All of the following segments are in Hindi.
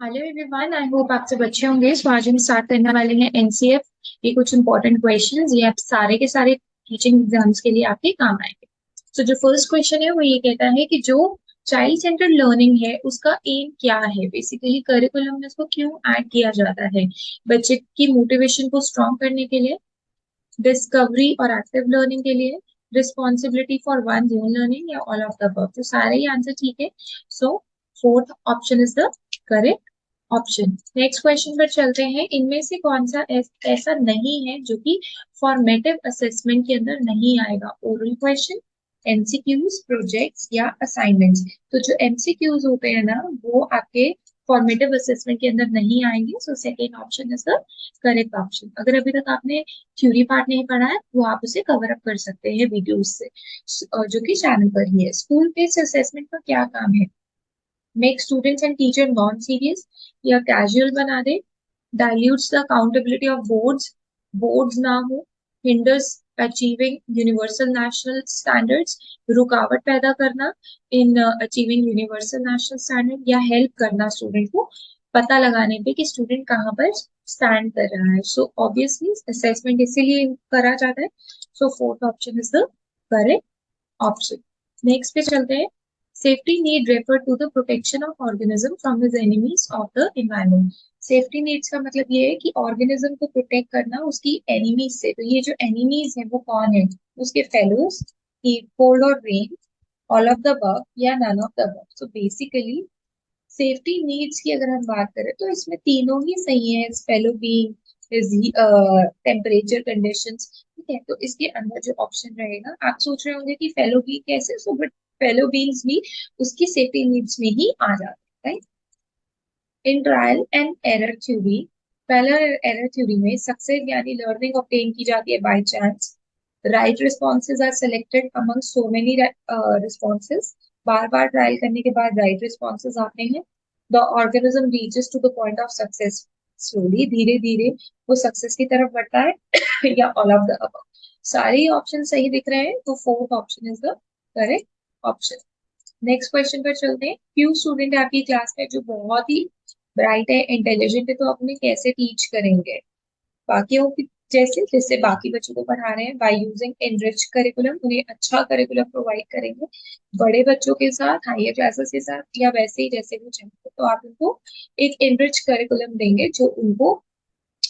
हेलो एवरीवन, आई होप आप सब अच्छे होंगे। तो आज हम स्टार्ट करने वाले हैं एनसीएफ के कुछ इंपॉर्टेंट क्वेश्चंस। ये आप सारे के सारे टीचिंग एग्जाम्स के लिए आपके काम आएंगे। तो जो फर्स्ट क्वेश्चन है वो ये कहता है कि जो चाइल्ड सेंटर्ड लर्निंग है उसका एम क्या है। बेसिकली करिकुलम में उसको क्यों ऐड किया जाता है? बच्चे की मोटिवेशन को स्ट्रॉन्ग करने के लिए, डिस्कवरी और एक्टिव लर्निंग के लिए, responsibility for one own learning, या ऑल ऑफ द अबव। तो सारे ही आंसर ठीक है। So fourth option is the correct option. Next question पर चलते हैं। इनमें से कौन सा ऐसा नहीं है जो कि फॉर्मेटिव असेसमेंट के अंदर नहीं आएगा? ओरल क्वेश्चन, एमसीक्यूज, प्रोजेक्ट्स या असाइनमेंट्स। तो जो एमसीक्यूज होते हैं ना, वो आपके फॉर्मेटिव असेसमेंट के अंदर नहीं आएंगे। So second option is the correct option. अगर अभी तक आपने थ्योरी पार्ट नहीं पढ़ा है वो आप उसे कवर अप कर सकते हैं वीडियोस से, जो कि चैनल पर ही है। स्कूल बेस्ड असेसमेंट का क्या काम है? Make students and teacher non serious या कैजुअल बना दे, dilutes the accountability of boards ना हो, hinders achieving universal national standards, रुकावट पैदा करना in achieving universal national standard, या हेल्प करना स्टूडेंट को पता लगाने पे कि स्टूडेंट कहाँ पर स्टैंड कर रहा है। सो ऑब्वियसली असेसमेंट इसीलिए करा जाता है। So fourth option is the correct option. Next पे चलते हैं। Safety need refer to the protection of organism from his enemies of the environment. Safety needs का मतलब ये है कि ऑर्गेनिज्म को प्रोटेक्ट करना उसकी एनिमीज से। तो ये जो एनिमीज है वो कौन है? उसके फेलोज, हीट, कोल्ड और rain, all of the above या none of the above। So basically safety needs की अगर हम बात करें तो इसमें तीनों ही सही है। फेलो बीइंग, टेम्परेचर कंडीशंस, ठीक है। तो इसके अंदर जो ऑप्शन रहेगा, आप सोच रहे होंगे कि फेलो बीइंग कैसे, सो बट फेलो बीइंग्स भी उसकी सेफ्टी नीड्स में ही आ जाते हैं। In trial and error theory, पहला एरर थ्योरी में सक्सेस यानी लर्निंग ऑब्टेन की जाती है by chance. Right responses are selected among so many responses, बार बार ट्रायल करने के बाद राइट रिस्पॉन्सेज आते हैं। The organism reaches to the point of success slowly, धीरे धीरे वो सक्सेस की तरफ बढ़ता है या ऑल ऑफ द अबव। सारे ही ऑप्शन सही दिख रहे हैं, तो fourth option is the correct option. Next question पर चलते हैं। फ्यू स्टूडेंट है आपकी क्लास में जो बहुत ही ब्राइट है, इंटेलिजेंट है, तो अपने कैसे टीच करेंगे बाकियों की जैसे जैसे बाकी बच्चों को पढ़ा रहे हैं? बाय यूजिंग एनरिच करिकुलम, उन्हें अच्छा करिकुलम प्रोवाइड करेंगे बड़े बच्चों के साथ, हायर क्लासेस के साथ, या वैसे ही जैसे वो चाहते तो आप उनको एक एनरिच करिकुलम देंगे जो उनको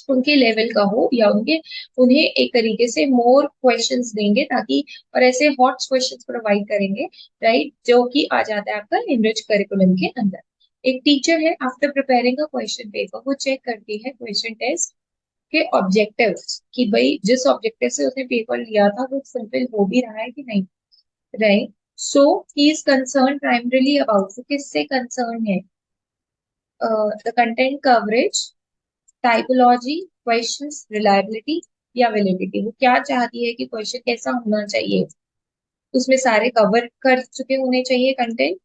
उनके लेवल का हो, या उन्हें एक तरीके से मोर क्वेश्चंस देंगे ताकि, और ऐसे हॉट क्वेश्चंस प्रोवाइड करेंगे, राइट, जो कि आ जाता है आपका एनरिच करिकुलम के अंदर। एक टीचर है, after preparing a question paper वो चेक करती है क्वेश्चन टेस्ट के ऑब्जेक्टिव्स कि भाई जिस ऑब्जेक्टिव से उसने पेपर लिया था वो फुलफिल हो भी रहा है कि नहीं, right. So he is concern primarily about, वो किससे कंसर्न है? The content coverage, typology, questions, reliability या वैलिडिटी। वो क्या चाहती है कि क्वेश्चन कैसा होना चाहिए? उसमें सारे कवर कर चुके होने चाहिए कंटेंट,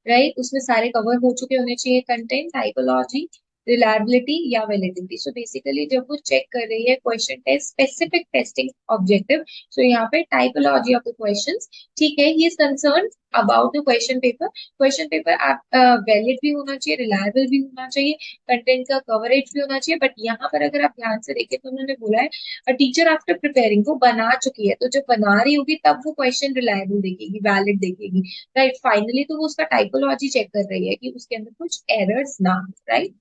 राइट, उसमें सारे कवर हो चुके होने चाहिए कंटेंट, टाइपोलॉजी, रिलायबिलिटी या वैलिडिटी। सो बेसिकली जब वो चेक कर रही है question test specific testing objective, so यहाँ पे टाइपोलॉजी ऑफ द क्वेश्चंस, ठीक है, he is concern about the question paper. Question paper आप वैलिड भी होना चाहिए, रिलायबल भी होना चाहिए, कंटेंट का कवरेज भी होना चाहिए। बट यहाँ पर अगर आप ध्यान से देखें तो उन्होंने बोला है टीचर आफ्टर प्रिपेयरिंग, वो बना चुकी है, तो जब बना रही होगी तब वो क्वेश्चन रिलायबल देखेगी, वैलिड देखेगी, राइट। फाइनली तो वो उसका टाइपोलॉजी चेक कर रही है कि उसके अंदर कुछ एरर्स ना हो, राइट।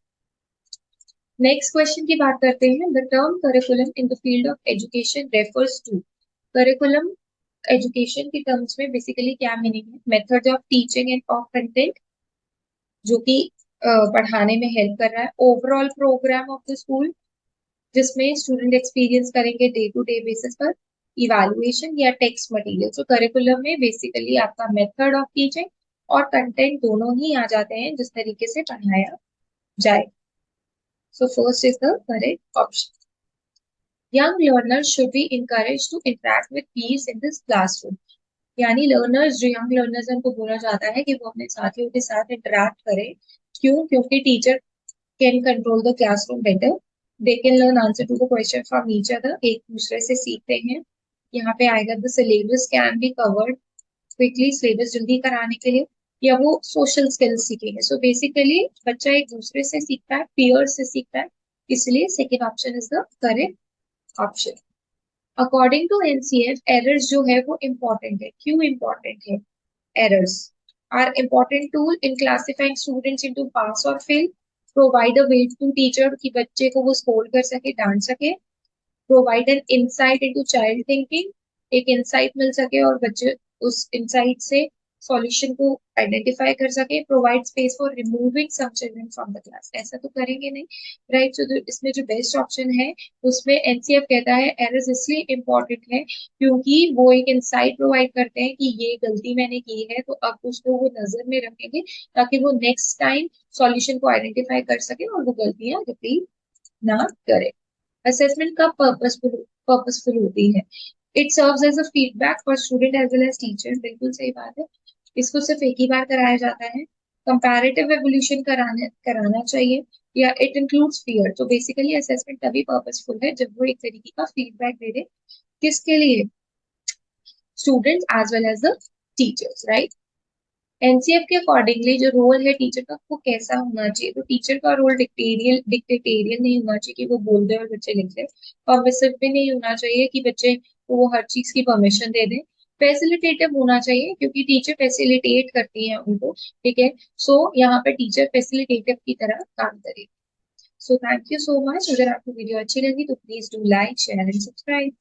नेक्स्ट क्वेश्चन की बात करते हैं। The term curriculum in the field of education refers to, curriculum education के टर्म्स में बेसिकली क्या मीनिंग है? Method of teaching and of content, जो कि पढ़ाने में हेल्प कर रहा है। Overall programme of the school, जिसमें स्टूडेंट एक्सपीरियंस करेंगे डे टू डे बेसिस पर। इवैल्यूएशन या टेक्स्ट मटेरियल। तो करिकुलम में बेसिकली आपका मेथड ऑफ टीचिंग और कंटेंट दोनों ही आ जाते हैं जिस तरीके से पढ़ाया जाए। So first is the correct option. Young learners should be encouraged to interact with peers in this classroom। यानी लर्नर्स, जो यंग लर्नर्स हैं, उनको बोला जाता है कि वो अपने साथियों के साथ इंटरेक्ट करें। क्यों? क्योंकि teacher can control the classroom better, they can learn answer to the question from each other, एक दूसरे से सीखते हैं। यहाँ पे आएगा the syllabus can be covered quickly, syllabus जल्दी कराने के लिए। या वो सोशल स्किल्स सीखेंगे. सो बेसिकली बच्चा एक दूसरे से सीखता है, पीयर से सीखता है, इसलिए second option is the correct option. According to NCF errors जो है वो इम्पोर्टेंट है. क्यों इम्पोर्टेंट है? errors are important tool in classifying students into pass or fail, provide a way to teacher कि बच्चे को वो स्कोर कर सके, डांट सके, provide an insight into child thinking, एक insight मिल सके और बच्चे उस insight से सॉल्यूशन को आइडेंटिफाई कर सके, provide space for removing some children from the class. ऐसा तो करेंगे नहीं, राइट. सो इसमें जो बेस्ट ऑप्शन है उसमें एनसीएफ कहता है एरर्स इसलिए इम्पोर्टेंट है क्योंकि वो एक इंसाइट प्रोवाइड करते हैं कि ये गलती मैंने की है, तो अब उसको वो नजर में रखेंगे ताकि वो नेक्स्ट टाइम सॉल्यूशन को आइडेंटिफाई कर सके और वो गलतियां रिपीट ना करे. असेसमेंट कब पर्पसफुल होती है? It serves as a feedback for student as well as teacher. बिल्कुल सही बात है. इसको सिर्फ एक ही बार कराया जाता है. कंपैरेटिव एवोल्यूशन कराना चाहिए, या इट इंक्लूड्स फियर. तो बेसिकली असेसमेंट तभी पर्पसफुल है जब वो एक तरीके का फीडबैक दे दे. किसके लिए? Students as well as the teachers, right. NCF के अकॉर्डिंगली जो रोल है टीचर का वो कैसा होना चाहिए? तो टीचर का रोल डिक्टेटेरियन नहीं होना चाहिए कि वो बोल दे और बच्चे लिख ले. परमिसिव भी नहीं होना चाहिए कि बच्चे को वो हर चीज की परमिशन दे दे. फैसिलिटेटिव होना चाहिए क्योंकि टीचर फैसिलिटेट करती है उनको, ठीक है. सो यहाँ पे टीचर फैसिलिटेटिव की तरह काम करे. So thank you so much. अगर आपको वीडियो अच्छी लगी तो please do like share and subscribe.